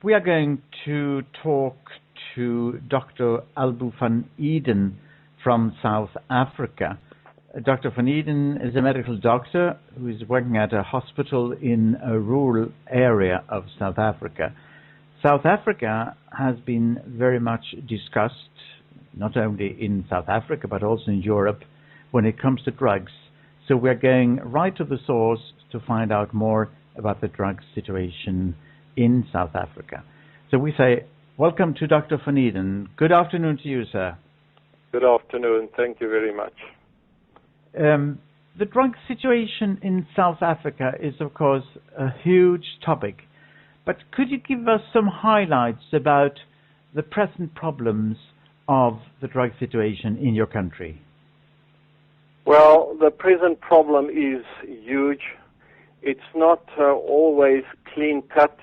We are going to talk to Dr. Albu van Eeden from South Africa. Dr. van Eeden is a medical doctor who is working at a hospital in a rural area of South Africa. South Africa has been very much discussed, not only in South Africa but also in Europe, when it comes to drugs. So we're going right to the source to find out more about the drug situation in South Africa. So we say, welcome to Dr. van Eeden. Good afternoon to you, sir. Good afternoon. Thank you very much. The drug situation in South Africa is, of course, a huge topic. But could you give us some highlights about the present problems of the drug situation in your country? Well, the present problem is huge. It's not always clean-cut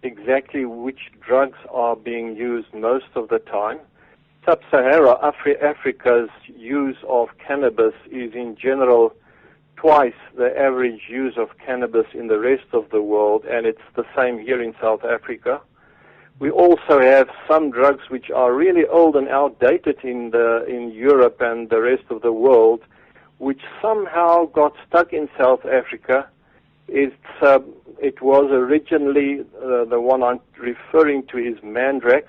exactly which drugs are being used most of the time. Sub-Sahara Africa's use of cannabis is in general twice the average use of cannabis in the rest of the world, and it's the same here in South Africa. We also have some drugs which are really old and outdated in Europe and the rest of the world, which somehow got stuck in South Africa. It was originally, the one I'm referring to is Mandrax.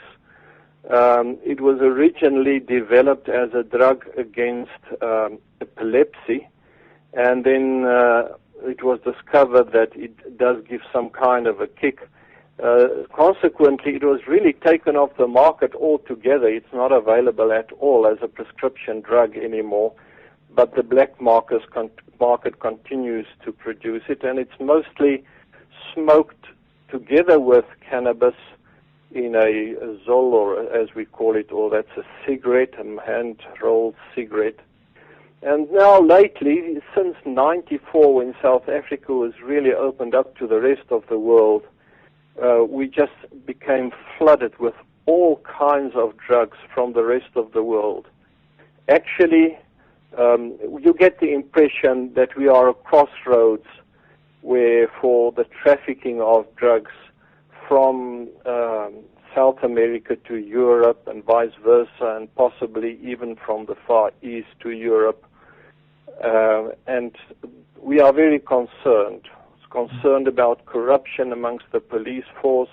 It was originally developed as a drug against epilepsy, and then it was discovered that it does give some kind of a kick. Consequently, it was really taken off the market altogether. It's not available at all as a prescription drug anymore, but the black market continues to produce it, and it's mostly smoked together with cannabis in a zol, or as we call it, or that's a cigarette, a hand-rolled cigarette. And now lately, since '94, when South Africa was really opened up to the rest of the world, we just became flooded with all kinds of drugs from the rest of the world. Actually, you get the impression that we are a crossroads where for the trafficking of drugs from South America to Europe and vice versa, and possibly even from the Far East to Europe. And we are very concerned about corruption amongst the police force,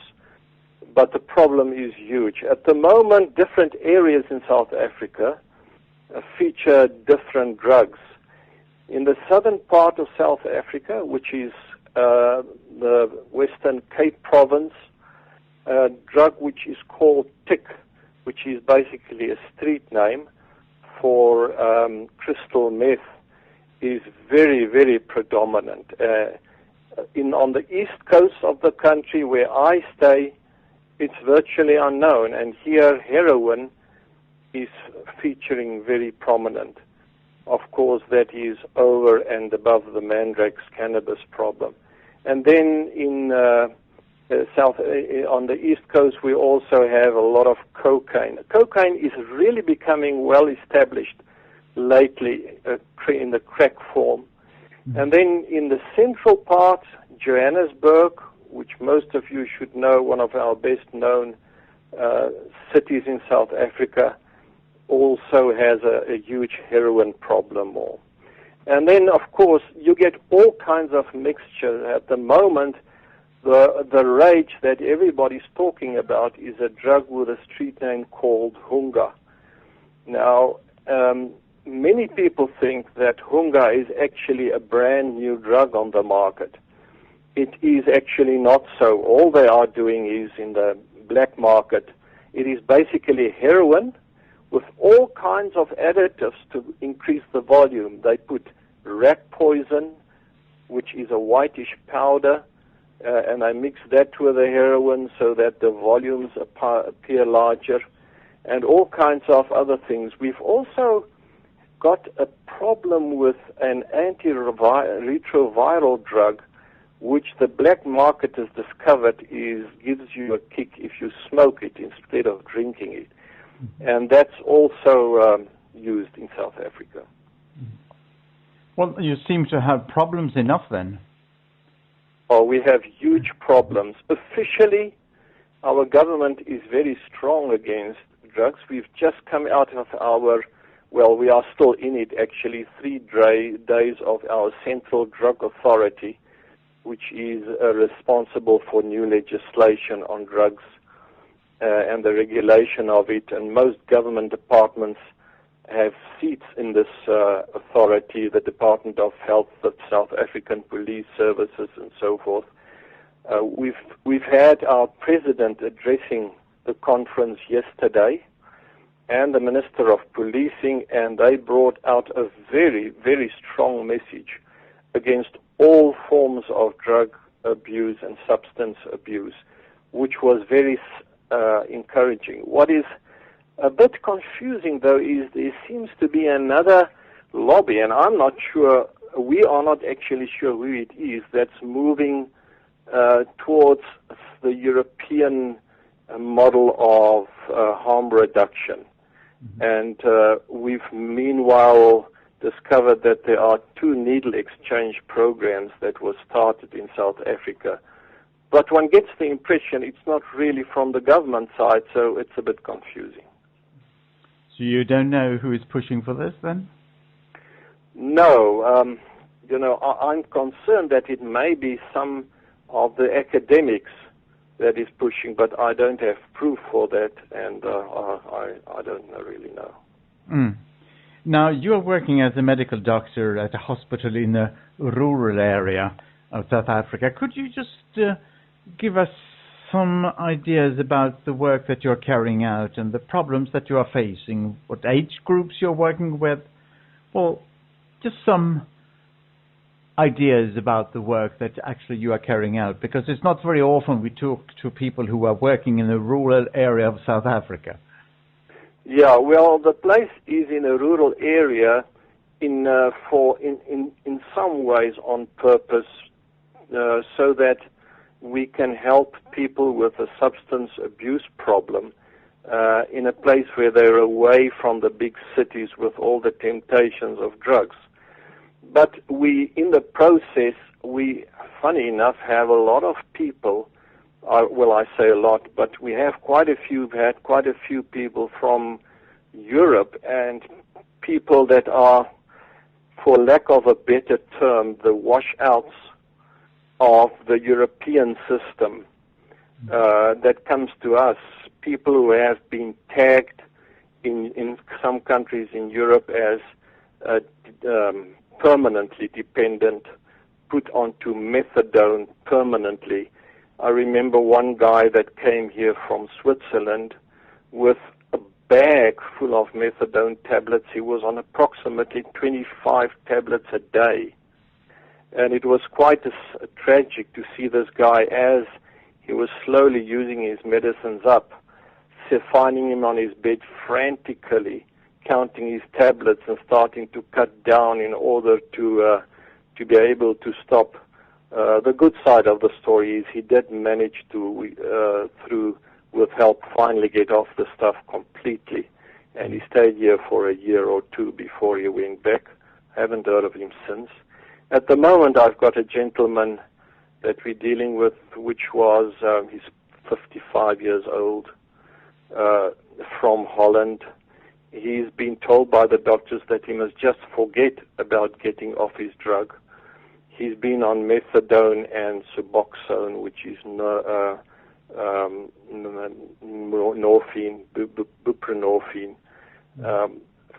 but the problem is huge. At the moment, different areas in South Africa feature different drugs. In the southern part of South Africa, which is the Western Cape province, a drug which is called tick, which is basically a street name for crystal meth, is very, very predominant. On the east coast of the country where I stay, it's virtually unknown, and here heroin is featuring very prominent. Of course, that is over and above the Mandrax cannabis problem. And then on the east coast, we also have a lot of cocaine. Cocaine is really becoming well established lately in the crack form. And then in the central part, Johannesburg, which most of you should know, one of our best-known cities in South Africa, also has a huge heroin problem. And then, of course, you get all kinds of mixture. At the moment, the rage that everybody's talking about is a drug with a street name called Hunga. Now, many people think that Hunga is actually a brand new drug on the market. It is actually not so. All they are doing is, in the black market, it is basically heroin with all kinds of additives to increase the volume. They put rat poison, which is a whitish powder, and I mix that with the heroin so that the volumes appear larger, and all kinds of other things. We've also got a problem with an antiretroviral drug, which the black market has discovered gives you a kick if you smoke it instead of drinking it. And that's also used in South Africa. Well, you seem to have problems enough then. Oh, we have huge problems. Officially, our government is very strong against drugs. We've just come out of we are still in it actually, 3 days of our Central Drug Authority, which is responsible for new legislation on drugs and the regulation of it. And most government departments have seats in this authority, the Department of Health, the South African Police Services, and so forth. We've had our president addressing the conference yesterday, and the Minister of Policing, and they brought out a very, very strong message against all forms of drug abuse and substance abuse, which was very encouraging. What is a bit confusing, though, is there seems to be another lobby, and I'm not sure, we are not actually sure who it is, that's moving towards the European model of harm reduction. And we've meanwhile discovered that there are 2 needle exchange programs that were started in South Africa. But one gets the impression it's not really from the government side, so it's a bit confusing. So you don't know who is pushing for this then? No. I'm concerned that it may be some of the academics that is pushing, but I don't have proof for that, and I don't really know. Now, you're working as a medical doctor at a hospital in a rural area of South Africa. Could you just give us some ideas about the work that you're carrying out and the problems that you are facing, what age groups you're working with? Well, just some ideas about the work that actually you are carrying out, because it's not very often we talk to people who are working in a rural area of South Africa. Yeah, well, the place is in a rural area in some ways on purpose, so that we can help people with a substance abuse problem in a place where they're away from the big cities with all the temptations of drugs. But in the process, funny enough, have a lot of people, I say a lot, but we have we've had quite a few people from Europe, and people that are, for lack of a better term, the washouts of the European system that comes to us, people who have been tagged in some countries in Europe as permanently dependent, put onto methadone permanently. I remember one guy that came here from Switzerland with a bag full of methadone tablets. He was on approximately 25 tablets a day. And it was quite tragic to see this guy as he was slowly using his medicines up, finding him on his bed frantically, counting his tablets and starting to cut down in order to be able to stop. The good side of the story is he did manage to, with help, finally get off the stuff completely. And he stayed here for a year or 2 before he went back. I haven't heard of him since. At the moment, I've got a gentleman that we're dealing with, which was, he's 55 years old, from Holland. He's been told by the doctors that he must just forget about getting off his drug. He's been on methadone and Suboxone, which is morphine, buprenorphine,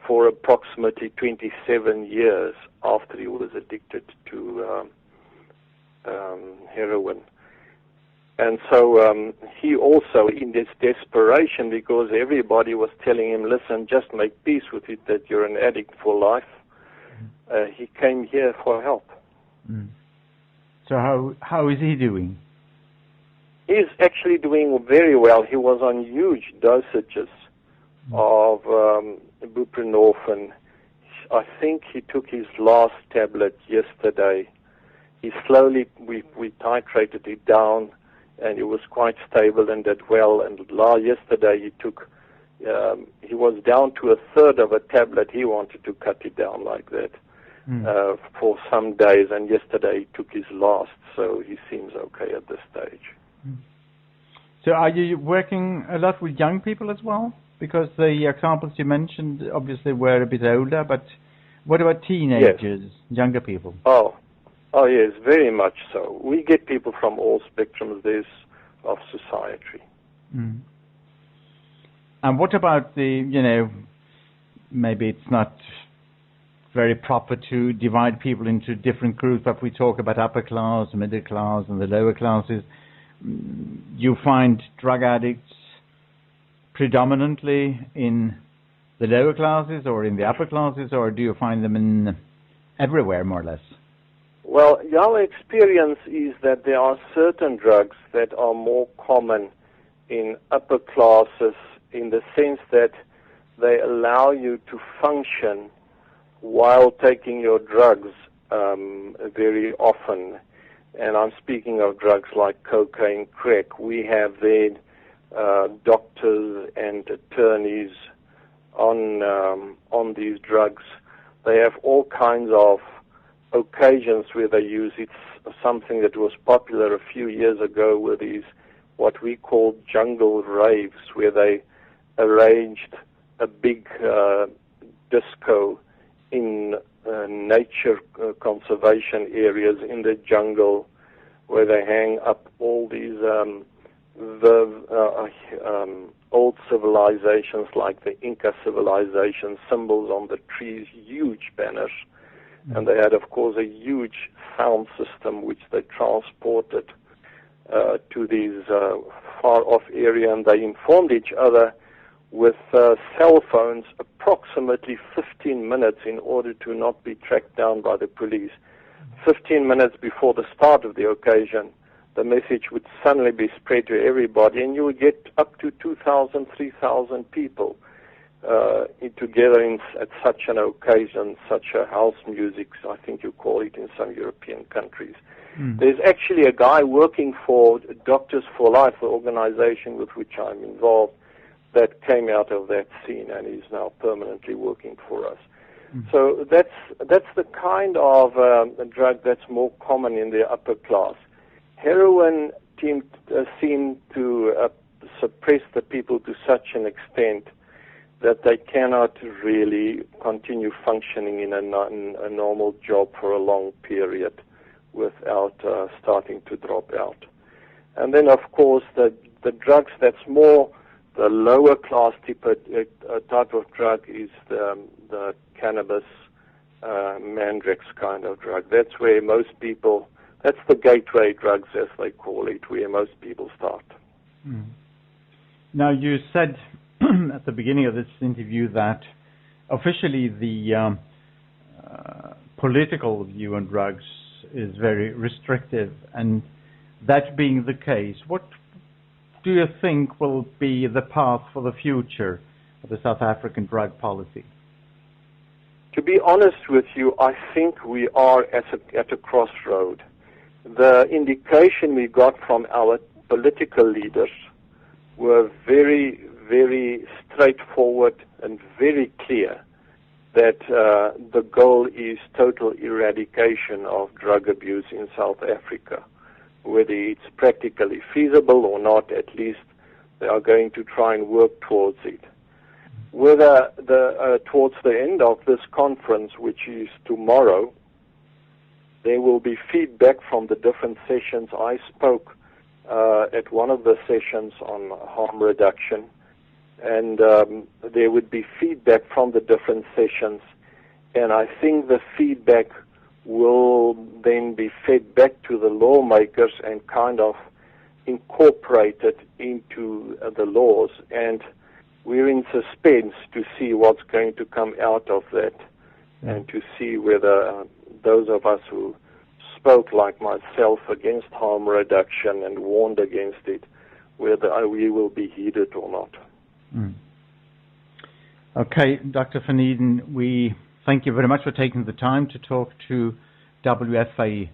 for approximately 27 years after he was addicted to heroin. And so he also, in this desperation, because everybody was telling him, listen, just make peace with it, that you're an addict for life, he came here for help. So how is he doing? He's actually doing very well. He was on huge dosages of buprenorphine. I think he took his last tablet yesterday. He slowly, we titrated it down, and it was quite stable and did well. And yesterday he took, he was down to a third of a tablet. He wanted to cut it down like that for some days, and yesterday he took his last, so he seems okay at this stage. So are you working a lot with young people as well? Because the examples you mentioned obviously were a bit older, but what about teenagers, younger people? Oh, yes, very much so. We get people from all spectrums of society. Mm. And what about the, maybe it's not very proper to divide people into different groups, but we talk about upper class, middle class, and the lower classes. You find drug addicts predominantly in the lower classes or in the upper classes, or do you find them in everywhere, more or less? Well, our experience is that there are certain drugs that are more common in upper classes in the sense that they allow you to function while taking your drugs very often. And I'm speaking of drugs like cocaine, crack. We have there doctors and attorneys on these drugs. They have all kinds of occasions where they use it. Something that was popular a few years ago were these what we call jungle raves, where they arranged a big disco in nature conservation areas in the jungle, where they hang up all these old civilizations like the Inca civilization symbols on the trees, huge banners. And they had, of course, a huge sound system which they transported to these far-off area, and they informed each other with cell phones approximately 15 minutes in order to not be tracked down by the police. 15 minutes before the start of the occasion, the message would suddenly be spread to everybody, and you would get up to 2,000, 3,000 people together at such an occasion, such a house music, I think you call it in some European countries. There's actually a guy working for Doctors for Life, the organization with which I'm involved, that came out of that scene and is now permanently working for us. So that's the kind of drug that's more common in the upper class. Heroin seemed to suppress the people to such an extent that they cannot really continue functioning in a normal job for a long period without starting to drop out. And then, of course, the drugs that's more the lower class type of drug is the cannabis mandrax kind of drug. That's where most people, that's the gateway drugs, as they call it, where most people start. Now, you said at the beginning of this interview that officially the political view on drugs is very restrictive, and that being the case, what do you think will be the path for the future of the South African drug policy? To be honest with you, I think we are at a crossroad. The indication we got from our political leaders were very, very straightforward and very clear that the goal is total eradication of drug abuse in South Africa. Whether it's practically feasible or not, at least they are going to try and work towards it. Whether towards the end of this conference, which is tomorrow, there will be feedback from the different sessions. I spoke at one of the sessions on harm reduction, and there would be feedback from the different sessions, and I think the feedback will then be fed back to the lawmakers and kind of incorporated into the laws, and we're in suspense to see what's going to come out of that and to see whether those of us who spoke like myself against harm reduction and warned against it, whether we will be heeded or not. Okay, Dr. van Eeden, we thank you very much for taking the time to talk to WFAD.